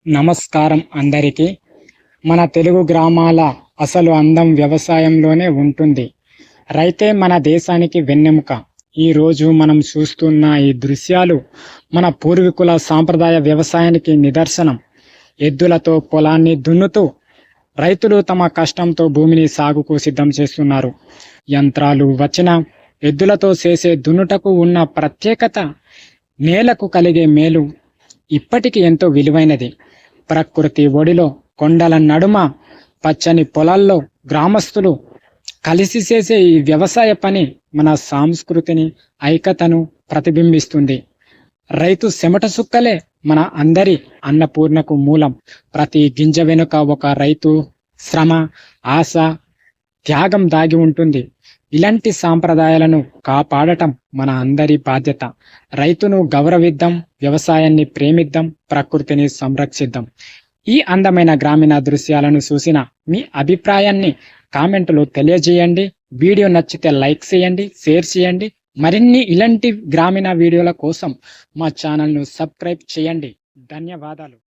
నమస్కారం అందరికీ. మన తెలుగు గ్రామాల అసలు అందం వ్యవసాయంలోనే ఉంటుంది. రైతే మన దేశానికి వెన్నెముక. ఈరోజు మనం చూస్తున్న ఈ దృశ్యాలు మన పూర్వీకుల సాంప్రదాయ వ్యవసాయానికి నిదర్శనం. ఎద్దులతో పొలాన్ని దున్నుతూ రైతులు తమ కష్టంతో భూమిని సాగుకు సిద్ధం చేస్తున్నారు. యంత్రాలు వచ్చిన ఎద్దులతో చేసే దున్నుటకు ఉన్న ప్రత్యేకత, నేలకు కలిగే మేలు ఇప్పటికీ ఎంతో విలువైనది. ప్రకృతి ఒడిలో, కొండల నడుమ, పచ్చని పొలాల్లో గ్రామస్తులు కలిసి చేసే ఈ వ్యవసాయ పని మన సంస్కృతిని, ఐక్యతను ప్రతిబింబిస్తుంది. రైతు చెమట సుక్కలే మన అందరి అన్నపూర్ణకు మూలం. ప్రతి గింజ వెనుక ఒక రైతు శ్రమ, ఆశ, త్యాగం దాగి ఉంటుంది. ఇలాంటి సాంప్రదాయాలను కాపాడటం మన అందరి బాధ్యత. రైతును గౌరవిద్దాం, వ్యవసాయాన్ని ప్రేమిద్దాం, ప్రకృతిని సంరక్షిద్దాం. ఈ అందమైన గ్రామీణ దృశ్యాలను చూసిన మీ అభిప్రాయాన్ని కామెంట్లో తెలియజేయండి. వీడియో నచ్చితే లైక్ చేయండి, షేర్ చేయండి. మరిన్ని ఇలాంటి గ్రామీణ వీడియోల కోసం మా ఛానల్ను సబ్స్క్రైబ్ చేయండి. ధన్యవాదాలు.